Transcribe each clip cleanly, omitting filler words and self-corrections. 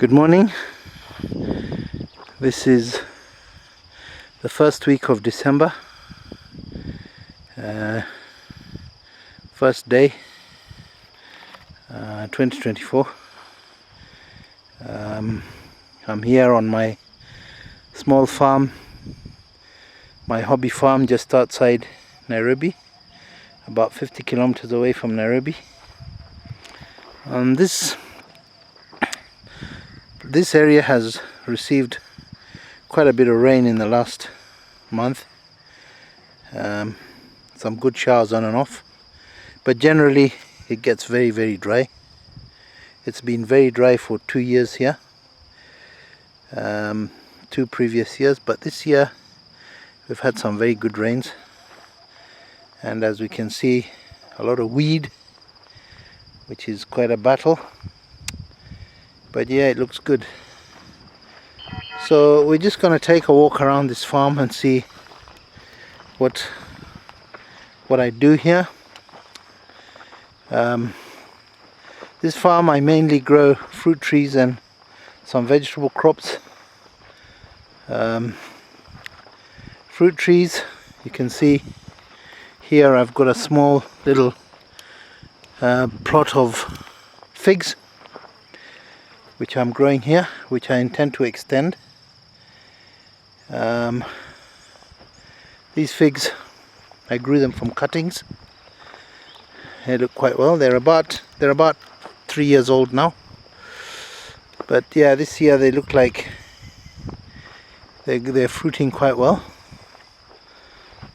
Good morning. This is the first week of December, first day, 2024. I'm here on my small farm, my hobby farm just outside Nairobi, about 50 kilometers away from Nairobi. This area has received quite a bit of rain in the last month. Some good showers on and off, but generally it gets very dry. It's been very dry for 2 years here, 2 previous years, but this year we've had some very good rains, and as we can see, a lot of weed, which is quite a battle. But yeah, it looks good. So we're just going to take a walk around this farm and see what I do here. This farm I mainly grow fruit trees and some vegetable crops. Fruit trees, you can see here I've got a small little plot of figs which I'm growing here, which I intend to extend. These figs, I grew them from cuttings. They look quite well. They're about 3 years old now. But yeah, this year they look like they're fruiting quite well.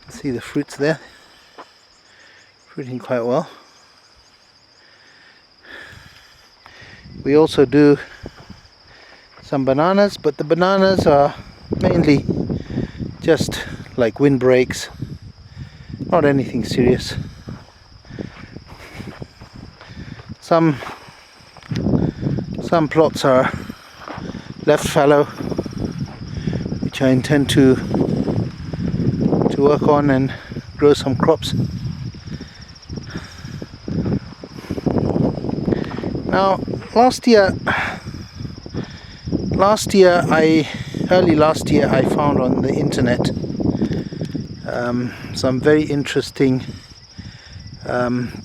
See the fruits there, fruiting quite well. We also do some bananas, but the bananas are mainly just like windbreaks, not anything serious. Some plots are left fallow, which I intend to work on and grow some crops. Now, early last year I found on the internet some very interesting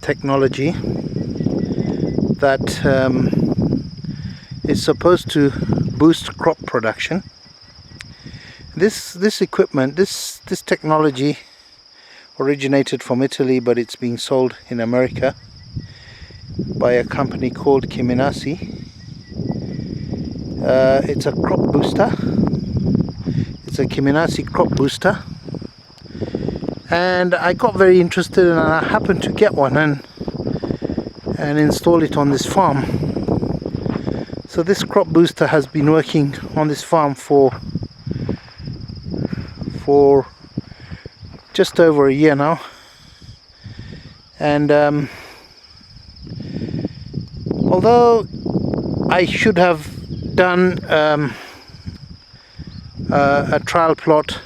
technology that is supposed to boost crop production. This equipment, this technology originated from Italy, but it's being sold in America by a company called Kiminasi. It's a crop booster. It's a Kiminasi crop booster, and I got very interested, and I happened to get one and install it on this farm. So this crop booster has been working on this farm for just over a year now, and although I should have done a trial plot,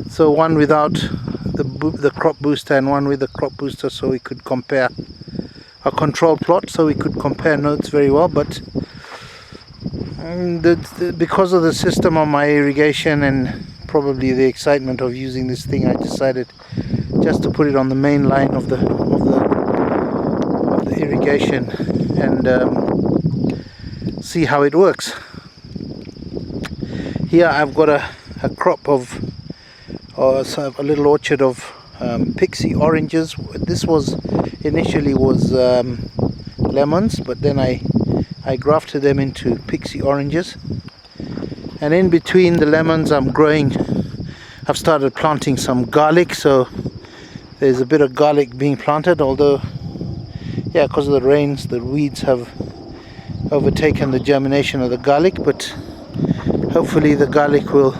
so one without the crop booster and one with the crop booster, so we could compare a control plot, so we could compare notes very well, but because of the system on my irrigation and probably the excitement of using this thing, I decided just to put it on the main line of the irrigation and see how it works. Here I've got a crop of a little orchard of pixie oranges. This initially was lemons, but then I grafted them into pixie oranges, and in between the lemons I've started planting some garlic, so there's a bit of garlic being planted, although yeah, because of the rains the weeds have overtaken the germination of the garlic, but hopefully the garlic will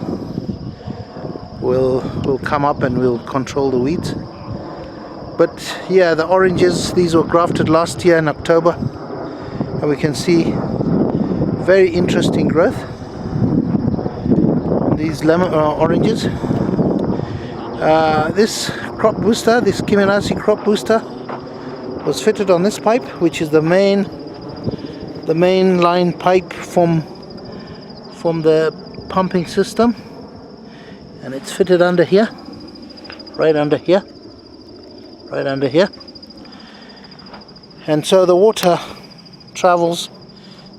come up and will control the weeds. But yeah, the oranges, these were grafted last year in October, and we can see very interesting growth on these oranges. This crop booster, this Kiminasi crop booster, was fitted on this pipe, which is the main the main line pipe from the pumping system, and it's fitted under here, right under here, and so the water travels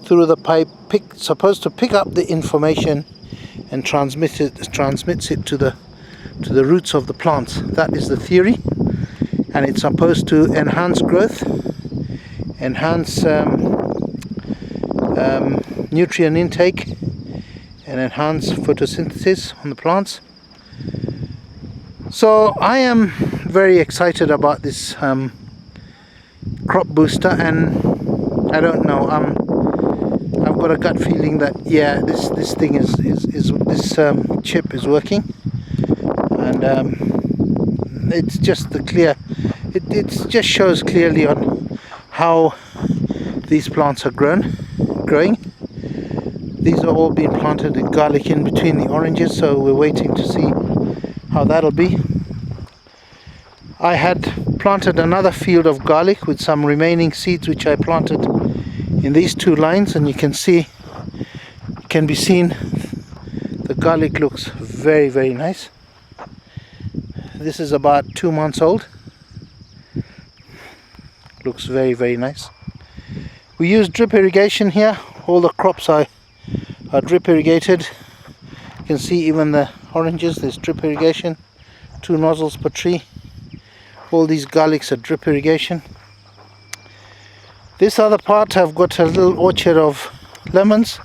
through the pipe, supposed to pick up the information and transmits it to the roots of the plants. That is the theory, and it's supposed to enhance growth, enhance nutrient intake, and enhance photosynthesis on the plants. So I am very excited about this crop booster, and I don't know, I've got a gut feeling that yeah, this thing is this chip is working, and it's just it just shows clearly on how these plants are growing. These are all being planted with garlic in between the oranges, so we're waiting to see how that'll be. I had planted another field of garlic with some remaining seeds which I planted in these two lines, and you can be seen the garlic looks very, very nice. This is about 2 months old. Looks very, very nice. We use drip irrigation here. All the crops are drip irrigated. You can see even the oranges, there's drip irrigation, 2 nozzles per tree. All these garlics are drip irrigation. This other part, I've got a little orchard of lemons,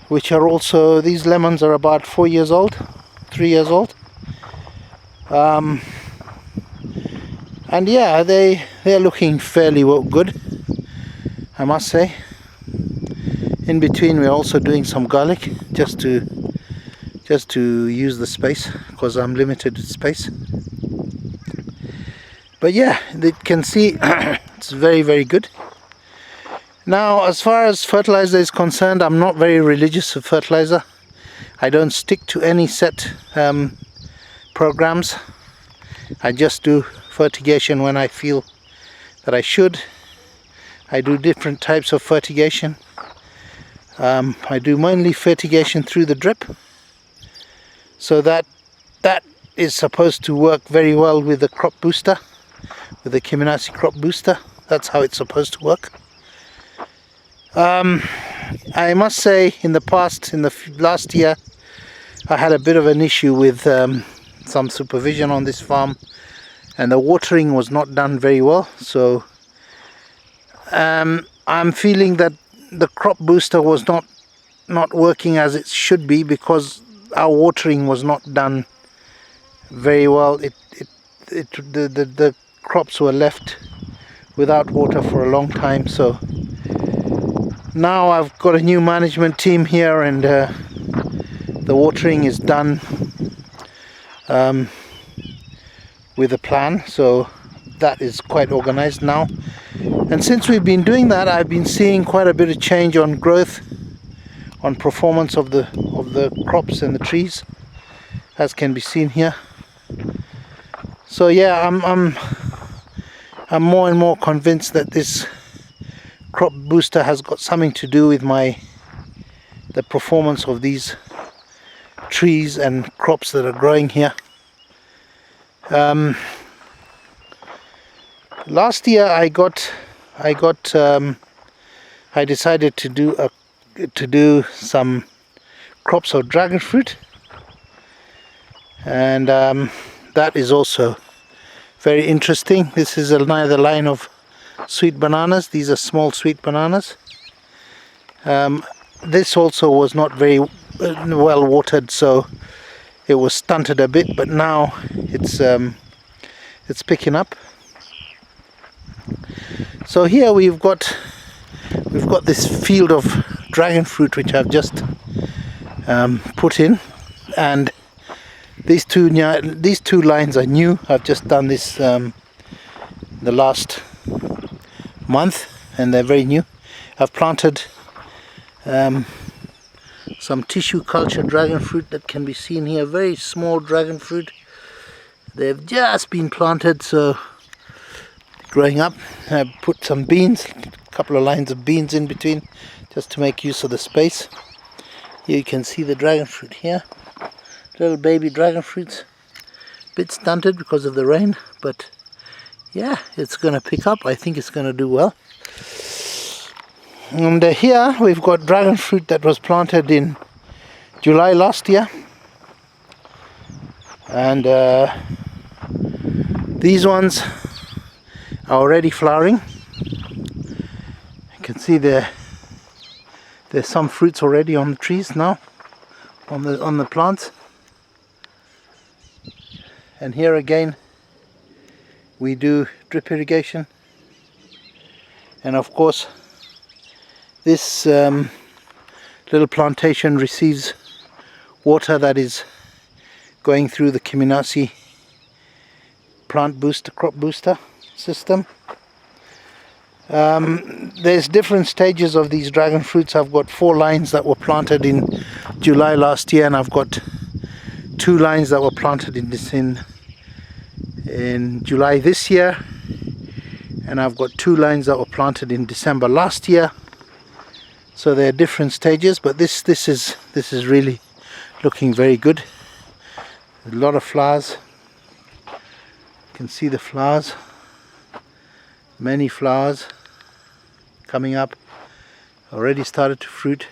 which are also, these lemons are about 4 years old, 3 years old. And yeah, they're looking fairly good, I must say. In between we're also doing some garlic just to use the space, because I'm limited with space. But yeah, you can see it's very, very good. Now, as far as fertilizer is concerned, I'm not very religious of fertilizer. I don't stick to any set programs. I just do fertigation when I feel that I should. I do different types of fertigation. I do mainly fertigation through the drip, so that is supposed to work very well with the crop booster, with the Kiminasi crop booster. That's how it's supposed to work. I must say, in the last year, I had a bit of an issue with some supervision on this farm, and the watering was not done very well. So I'm feeling that the crop booster was not working as it should be, because our watering was not done very well. The crops were left without water for a long time. So now I've got a new management team here, and the watering is done with a plan, so that is quite organized now. And since we've been doing that, I've been seeing quite a bit of change on growth, on performance of the crops and the trees, as can be seen here. So yeah, I'm more and more convinced that this crop booster has got something to do with the performance of these trees and crops that are growing here. Last year I decided to do some crops of dragon fruit, and that is also very interesting. This is another line of sweet bananas. These are small sweet bananas. This also was not very well watered, so it was stunted a bit, but now it's picking up. So here we've got this field of dragon fruit which I've just put in, and these two lines are new. I've just done this the last month, and they're very new. I've planted some tissue culture dragon fruit that can be seen here. Very small dragon fruit. They've just been planted, so growing up. I put some beans, couple of lines of beans in between just to make use of the space. Here you can see the dragon fruit here, little baby dragon fruits, bit stunted because of the rain, but yeah, it's gonna pick up. I think it's gonna do well. And here we've got dragon fruit that was planted in July last year, and these ones are already flowering. You can see there's some fruits already on the trees now, on the plants. And here again we do drip irrigation, and of course this little plantation receives water that is going through the Kiminasi plant booster, crop booster system. There's different stages of these dragon fruits. I've got 4 lines that were planted in July last year, and I've got 2 lines that were planted in July this year, and I've got 2 lines that were planted in December last year. So they're different stages, but this is really looking very good. A lot of flowers. You can see the flowers. Many flowers coming up. Already started to fruit.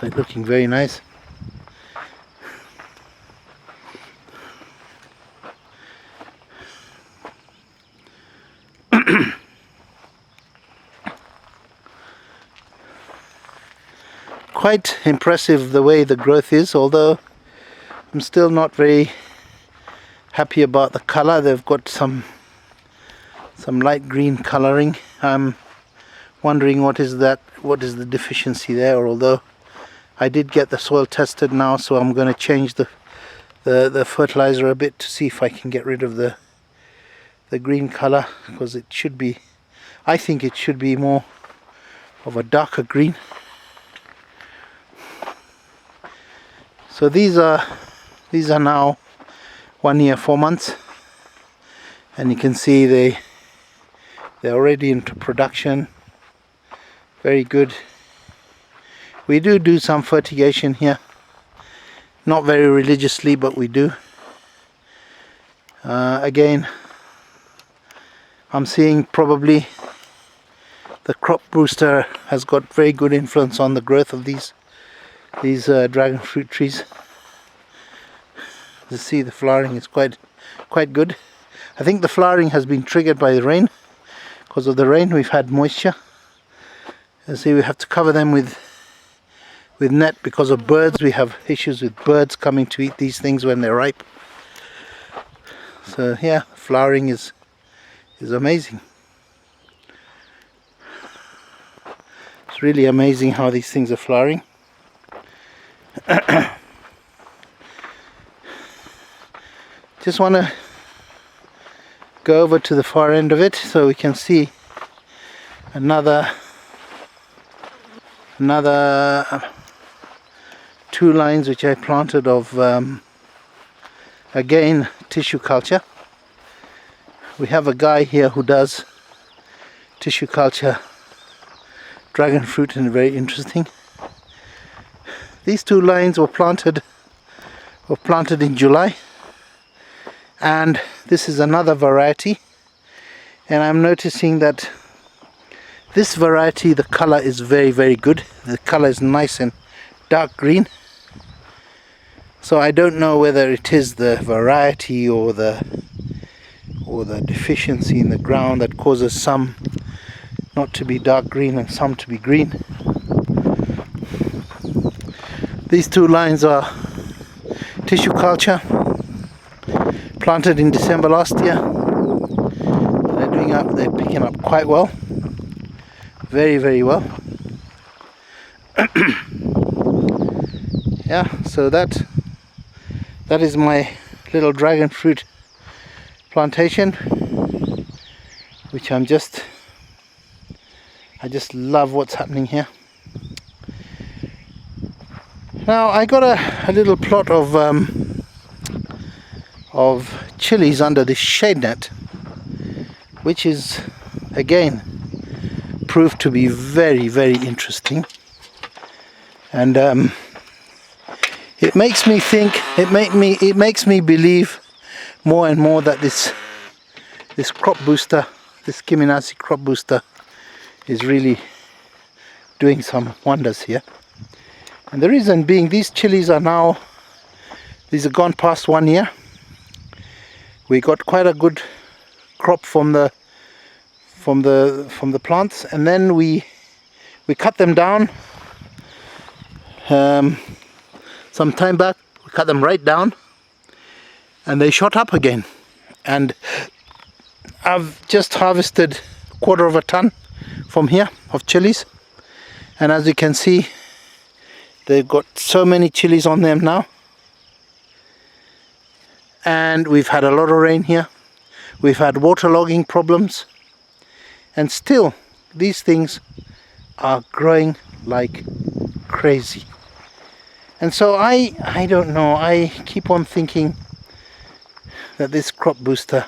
So it's looking very nice. Quite impressive the way the growth is, although I'm still not very happy about the color. They've got some light green coloring. I'm wondering what is the deficiency there, although I did get the soil tested now, so I'm going to change the fertilizer a bit to see if I can get rid of the green color, because it should be, I think it should be more of a darker green. So these are now 1 year 4 months, and you can see they're already into production. Very good. We do some fertigation here, not very religiously, but we do. Again, I'm seeing probably the crop booster has got very good influence on the growth of these dragon fruit trees. You see the flowering is quite good. I think the flowering has been triggered by the rain. Because of the rain, we've had moisture. You see, we have to cover them with net because of birds. We have issues with birds coming to eat these things when they're ripe. So yeah, flowering is amazing. It's really amazing how these things are flowering. Just want to go over to the far end of it so we can see another 2 lines which I planted of again tissue culture. We have a guy here who does tissue culture dragon fruit, and very interesting. These 2 lines were planted in July, and this is another variety, and I'm noticing that this variety, the color is very good. The color is nice and dark green. So I don't know whether it is the variety or the deficiency in the ground that causes some not to be dark green and some to be green. These 2 lines are tissue culture, planted in December last year. They're picking up quite well, very well. Yeah, so that is my little dragon fruit plantation, which I just love what's happening here. Now I got a little plot of chilies under this shade net, which is again proved to be very, very interesting. And it makes me think, it makes me believe more and more that this crop booster, this Kiminasi crop booster, is really doing some wonders here. And the reason being, these chilies are now, these are gone past 1 year. We got quite a good crop from the plants, and then we cut them down some time back. We cut them right down and they shot up again, and I've just harvested 1/4 of a ton from here of chilies, and as you can see, they've got so many chilies on them now. And we've had a lot of rain here, we've had waterlogging problems, and still these things are growing like crazy. And so I don't know, I keep on thinking that this crop booster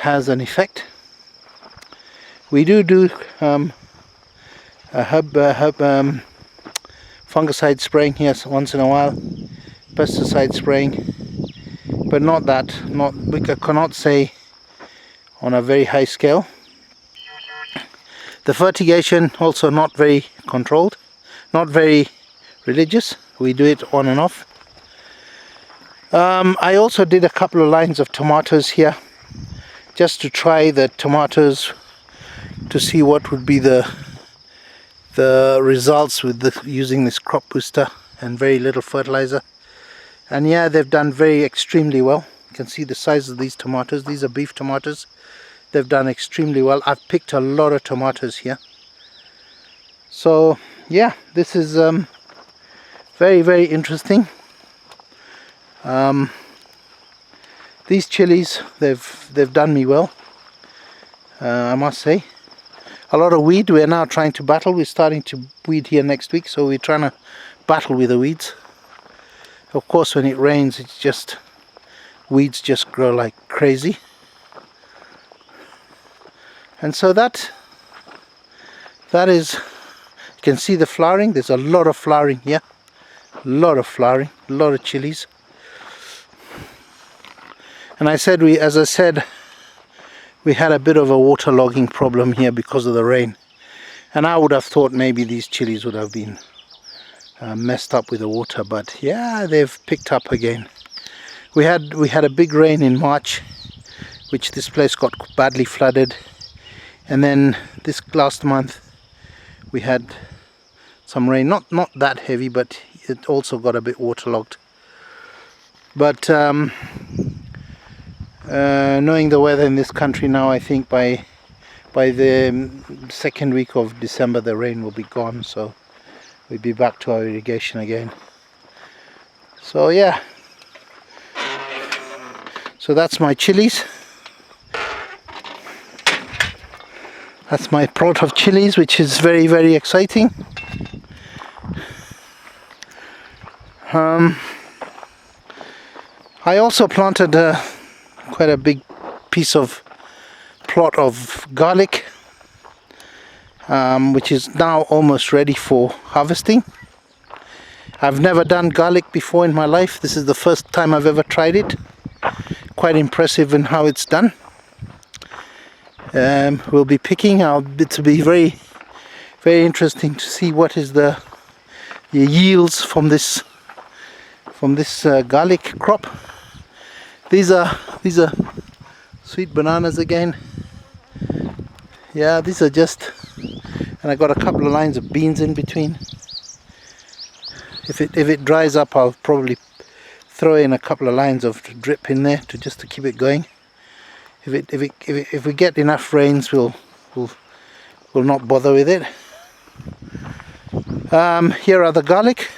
has an effect. We do a fungicide spraying here once in a while, pesticide spraying, but not that, we cannot say on a very high scale. The fertigation also not very controlled, not very religious. We do it on and off. I also did a couple of lines of tomatoes here, just to try the tomatoes, to see what would be the results with using this crop booster and very little fertilizer. And yeah, they've done extremely well. You can see the size of these tomatoes. These are beef tomatoes. They've done extremely well. I've picked a lot of tomatoes here. So yeah, this is very, very interesting. These chilies, they've done me well, I must say. A lot of weed we're now trying to battle. We're starting to weed here next week, so we're trying to battle with the weeds. Of course, when it rains, it's just, weeds just grow like crazy. And so that is, you can see the flowering. There's a lot of flowering here, a lot of flowering, a lot of chilies. And as I said, we had a bit of a waterlogging problem here because of the rain, and I would have thought maybe these chilies would have been messed up with the water, but yeah, they've picked up again. We had a big rain in March, which this place got badly flooded, and then this last month we had some rain, not that heavy, but it also got a bit waterlogged. But knowing the weather in this country now, I think by the second week of December the rain will be gone, so we'll be back to our irrigation again. So yeah, so that's my chilies. That's my plot of chilies, which is very, very exciting. I also planted quite a big piece of plot of garlic, which is now almost ready for harvesting. I've never done garlic before in my life. This is the first time I've ever tried it. Quite impressive in how it's done. We'll be picking. It'll be very, very interesting to see what is the yields from this garlic crop. These are sweet bananas again. Yeah, these are just, and I got a couple of lines of beans in between. If it dries up, I'll probably throw in a couple of lines of drip in there just to keep it going. If we get enough rains, we'll not bother with it. Here are the garlic.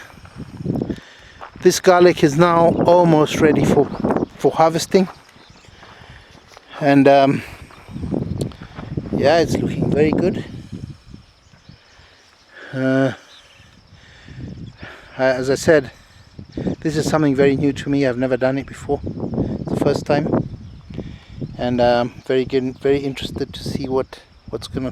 This garlic is now almost ready for harvesting, and yeah, it's looking very good. As I said, this is something very new to me. I've never done it before. It's the first time, and very interested to see what's gonna